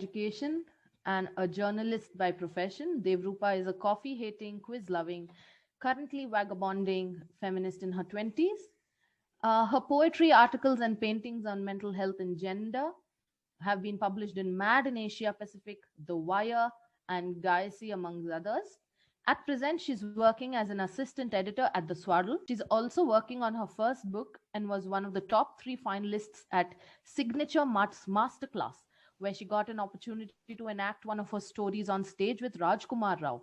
education and a journalist by profession, Devrupa is a coffee hating, quiz loving, currently vagabonding feminist in her 20s. Her poetry, articles, and paintings on mental health and gender have been published in Mad in Asia Pacific, The Wire, and Gaiacy, among others. At present, she's working as an assistant editor at The Swaddle. She's also working on her first book and was one of the top three finalists at Signature Mutt's Masterclass, where she got an opportunity to enact one of her stories on stage with Rajkumar Rao.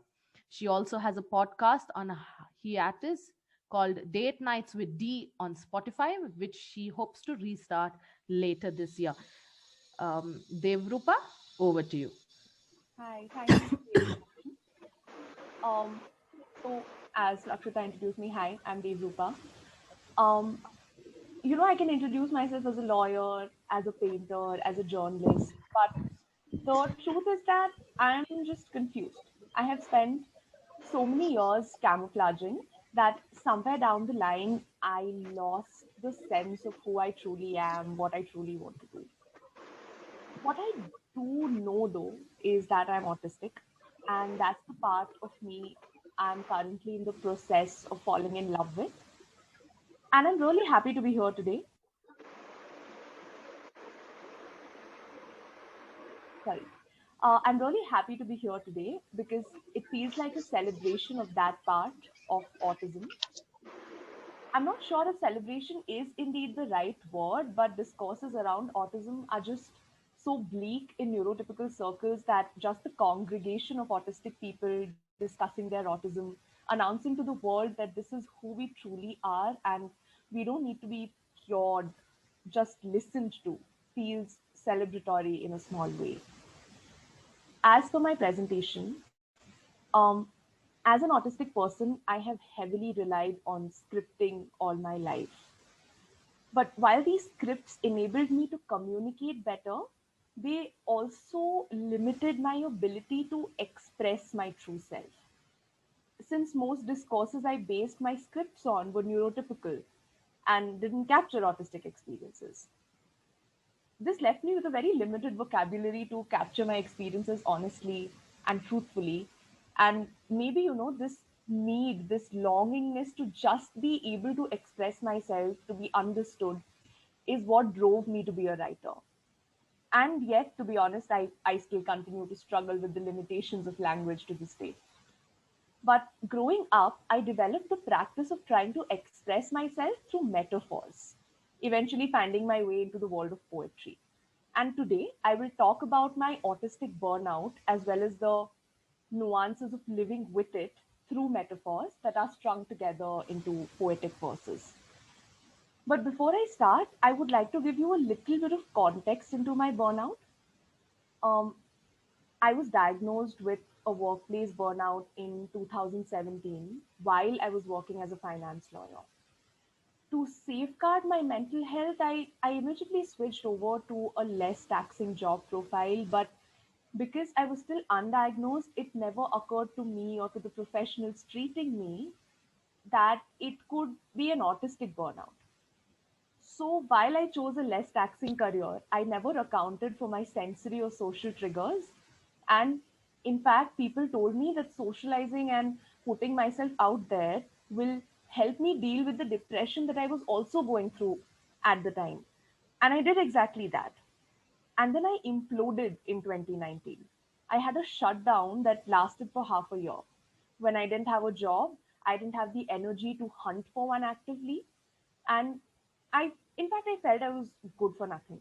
She also has a podcast on hiatus called Date Nights with D on Spotify, which she hopes to restart later this year. Devrupa, over to you. Hi, thank you for the introduction. So as Rakshit introduced me, hi, I'm Devrupa. Um, I can introduce myself as a lawyer, as a painter, as a journalist, but the truth is that I'm just confused. I have spent so many years camouflaging that somewhere down the line, I lost the sense of who I truly am, what I truly want to do. What I do know though is that I'm autistic, and that's the part of me I'm currently in the process of falling in love with. And I'm really happy to be here today. Sorry. I'm really happy to be here today because it feels like a celebration of that part of autism. I'm not sure if celebration is indeed the right word, but discourses around autism are just so bleak in neurotypical circles that just the congregation of autistic people discussing their autism, announcing to the world that this is who we truly are and we don't need to be cured, just listened to, feels celebratory in a small way. As for my presentation, um, as an autistic person, I have heavily relied on scripting all my life. But while these scripts enabled me to communicate better, they also limited my ability to express my true self. Since most discourses I based my scripts on were neurotypical and didn't capture autistic experiences, this left me with a very limited vocabulary to capture my experiences honestly and truthfully. And maybe, this need, this longingness to just be able to express myself, to be understood, is what drove me to be a writer. And yet, to be honest, I still continue to struggle with the limitations of language to this day. But growing up, I developed the practice of trying to express myself through metaphors, eventually finding my way into the world of poetry. And today, I will talk about my autistic burnout as well as the nuances of living with it through metaphors that are strung together into poetic verses. But before I start, I would like to give you a little bit of context into my burnout. Um, I was diagnosed with a workplace burnout in 2017 while I was working as a finance lawyer. To safeguard my mental health, I immediately switched over to a less taxing job profile. But because I was still undiagnosed, it never occurred to me or to the professionals treating me that it could be an autistic burnout. So while I chose a less taxing career, I never accounted for my sensory or social triggers. And in fact, people told me that socializing and putting myself out there will help me deal with the depression that I was also going through at the time. And I did exactly that. And then I imploded in 2019. I had a shutdown that lasted for half a year. When I didn't have a job, I didn't have the energy to hunt for one actively. And in fact, I felt I was good for nothing.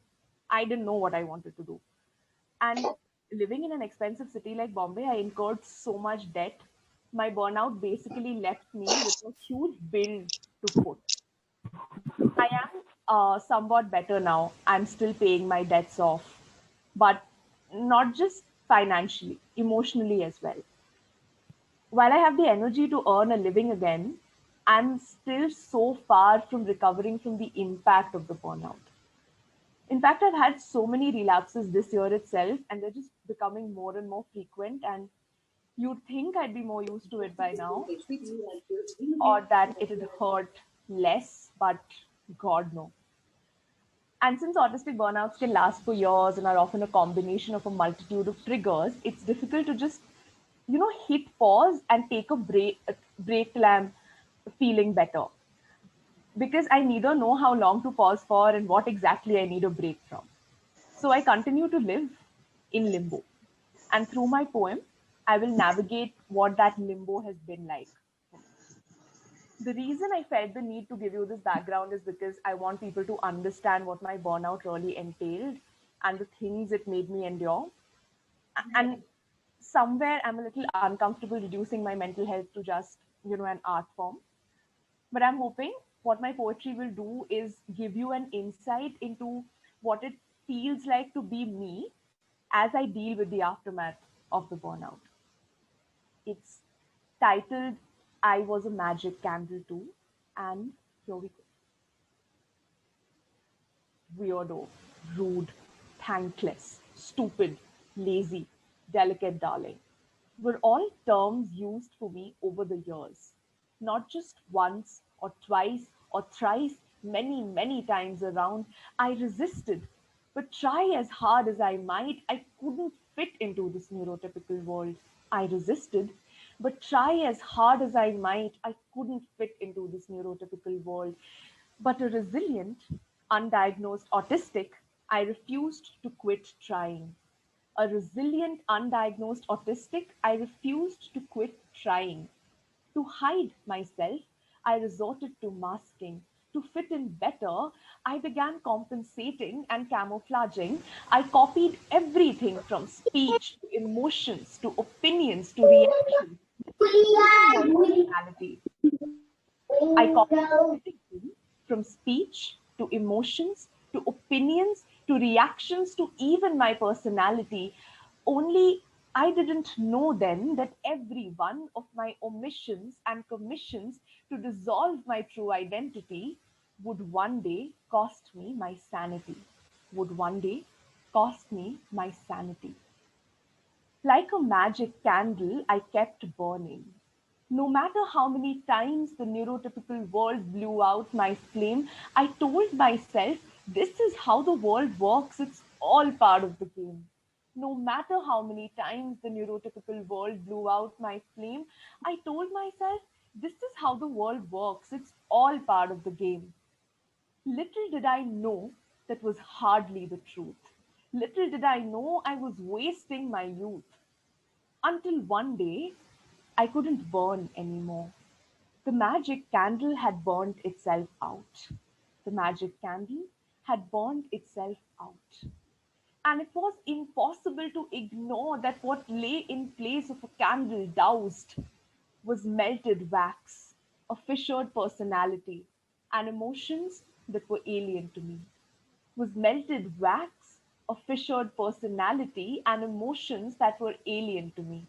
I didn't know what I wanted to do. And living in an expensive city like Bombay, I incurred so much debt. My burnout basically left me with a huge bill to foot. I am somewhat better now. I'm still paying my debts off, but not just financially, emotionally as well. While I have the energy to earn a living again, I'm still so far from recovering from the impact of the burnout. In fact, I've had so many relapses this year itself, and they're just becoming more and more frequent. And you'd think I'd be more used to it by now, or that it'd hurt less, but God, no. And since autistic burnouts can last for years and are often a combination of a multitude of triggers, it's difficult to just, hit pause and take a break till I'm feeling better. Because I neither know how long to pause for and what exactly I need a break from. So I continue to live in limbo. And through my poem, I will navigate what that limbo has been like for me. The reason I felt the need to give you this background is because I want people to understand what my burnout really entailed and the things it made me endure. And somewhere I'm a little uncomfortable reducing my mental health to just, an art form. But I'm hoping what my poetry will do is give you an insight into what it feels like to be me as I deal with the aftermath of the burnout. It's titled I Was a Magic Candle Too, and here we go. Weirdo, rude, thankless, stupid, lazy, delicate darling were all terms used for me over the years. Not just once or twice or thrice, many, many times around, I resisted. But try as hard as I might, I couldn't fit into this neurotypical world. I resisted, but try as hard as I might, I couldn't fit into this neurotypical world. But a resilient, undiagnosed autistic, I refused to quit trying. A resilient, undiagnosed autistic, I refused to quit trying. To hide myself, I resorted to masking. To fit in better, I began compensating and camouflaging. I copied everything from speech to emotions to opinions to reactions, including my personality. I copied everything from speech to emotions to opinions to reactions to even my personality. Only I didn't know then that every one of my omissions and commissions to dissolve my true identity would one day cost me my sanity. Would one day cost me my sanity. Like a magic candle, I kept burning. No matter how many times the neurotypical world blew out my flame, I told myself, this is how the world works. It's all part of the game. No matter how many times the neurotypical world blew out my flame, I told myself, this is how the world works. It's all part of the game. Little did I know that was hardly the truth. Little did I know I was wasting my youth. Until one day, I couldn't burn anymore. The magic candle had burnt itself out. The magic candle had burnt itself out. And it was impossible to ignore that what lay in place of a candle doused was melted wax, a fissured personality, and emotions that were alien to me. Was melted wax, a fissured personality, and emotions that were alien to me.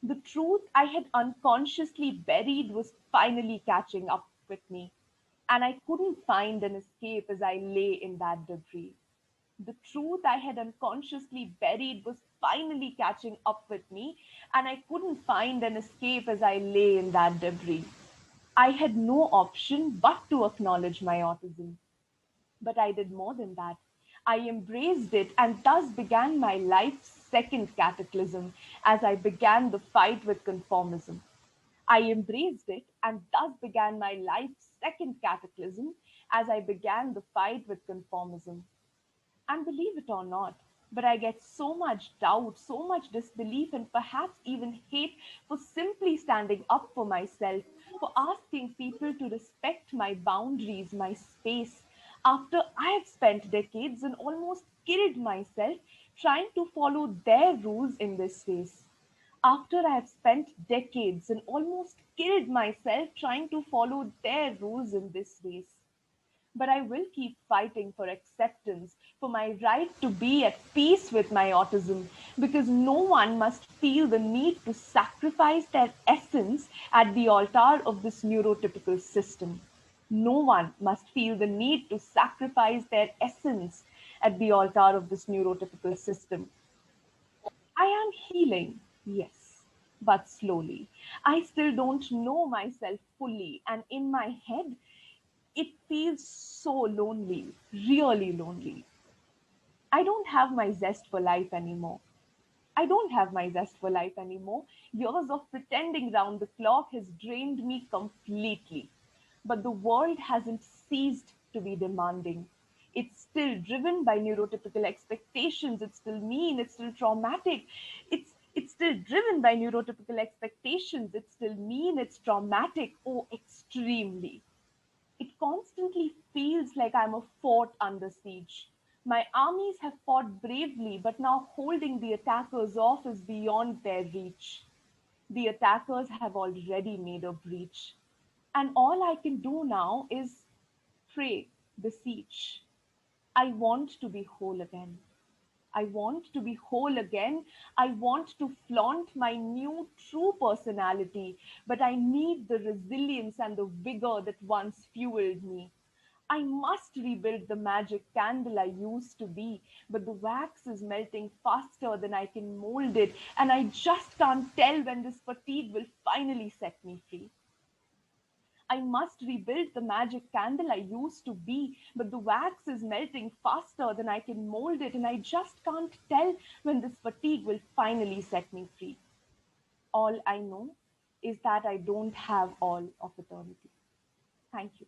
The truth I had unconsciously buried was finally catching up with me, and I couldn't find an escape as I lay in that debris. The truth I had unconsciously buried was finally catching up with me, and I couldn't find an escape as I lay in that debris. I had no option but to acknowledge my autism. But I did more than that. I embraced it and thus began my life's second cataclysm as I began the fight with conformism. I embraced it and thus began my life's second cataclysm as I began the fight with conformism. And believe it or not, but I get so much doubt, so much disbelief, and perhaps even hate for simply standing up for myself, for asking people to respect my boundaries, my space, after I have spent decades and almost killed myself trying to follow their rules in this space. After I have spent decades and almost killed myself trying to follow their rules in this race, but I will keep fighting for acceptance, for my right to be at peace with my autism, because no one must feel the need to sacrifice their essence at the altar of this neurotypical system. No one must feel the need to sacrifice their essence at the altar of this neurotypical system. I am healing, yes, but slowly. I still don't know myself fully, and in my head, it feels so lonely, really lonely. I don't have my zest for life anymore. I don't have my zest for life anymore. Years of pretending round the clock has drained me completely. But the world hasn't ceased to be demanding. It's still driven by neurotypical expectations. It's still mean. It's still traumatic. It's still driven by neurotypical expectations. It's still mean. It's traumatic. Oh, extremely. It constantly feels like I'm a fort under siege. My armies have fought bravely, but now holding the attackers off is beyond their reach. The attackers have already made a breach. And all I can do now is pray, beseech. I want to be whole again. I want to be whole again. I want to flaunt my new true personality, but I need the resilience and the vigor that once fueled me. I must rebuild the magic candle I used to be, but the wax is melting faster than I can mold it, and I just can't tell when this fatigue will finally set me free. I must rebuild the magic candle I used to be, but the wax is melting faster than I can mold it, and I just can't tell when this fatigue will finally set me free. All I know is that I don't have all of eternity. Thank you.